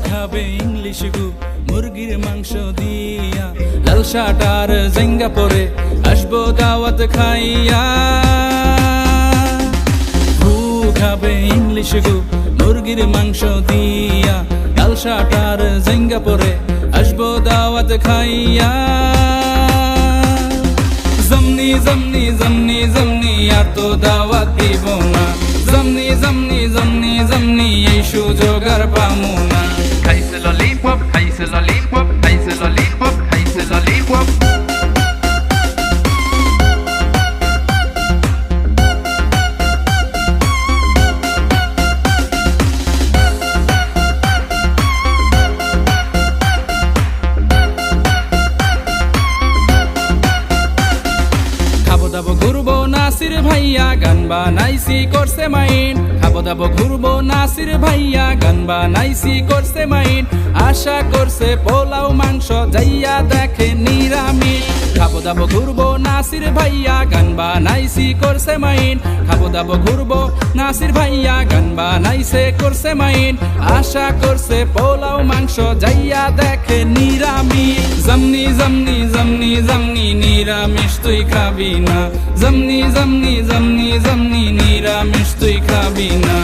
খাবে ইংলিশ গু মুরগির মাংস দিয়া, লাল শার্ট আর জেঙ্গা পরে আসবো দাওয়াত খাইয়া। খাবে ইংলিশ গু মুরগির মাংস দিয়া, লাল শার্ট আর জেঙ্গা পরে আসবো দাওয়াত খাইয়া। জমনি জমনি জমনি জমনি আর তো দাওয়াত দিব না, জমনি জমনি জমনি জমনি এই সুযোগ আর পামু না। খাইছে ললিপপ, খাইছে ললিপপ, খাইছে ললিপপ, খাইছে ললিপপ। খাবো দাবো ঘুরবো নাসির ভাইয়া গান বানাইছি করছে মাইন, খাবো দাবো ঘুরবো নাসির ভাইয়া গান বানাইছি করছে মাইন। আশা করছে পোলাও মাংস যাইয়া দেখে নিরামিষ। খাবো দাবো ঘুরবো নাসির ভাইয়া গান বানাইছি করছে মাইন, খাবো দাবো ঘুরবো নাসির ভাইয়া গান বানাইছে করছে মাইন। আশা করছে পোলাও মাংস যাইয়া দেখে নিরামিষ। জমনি জমনি জমনি জমনি নিরামিষ তুই খাবি না, জমনি জমনি জমনি জমনি নিরামিষ তুই খাবি না।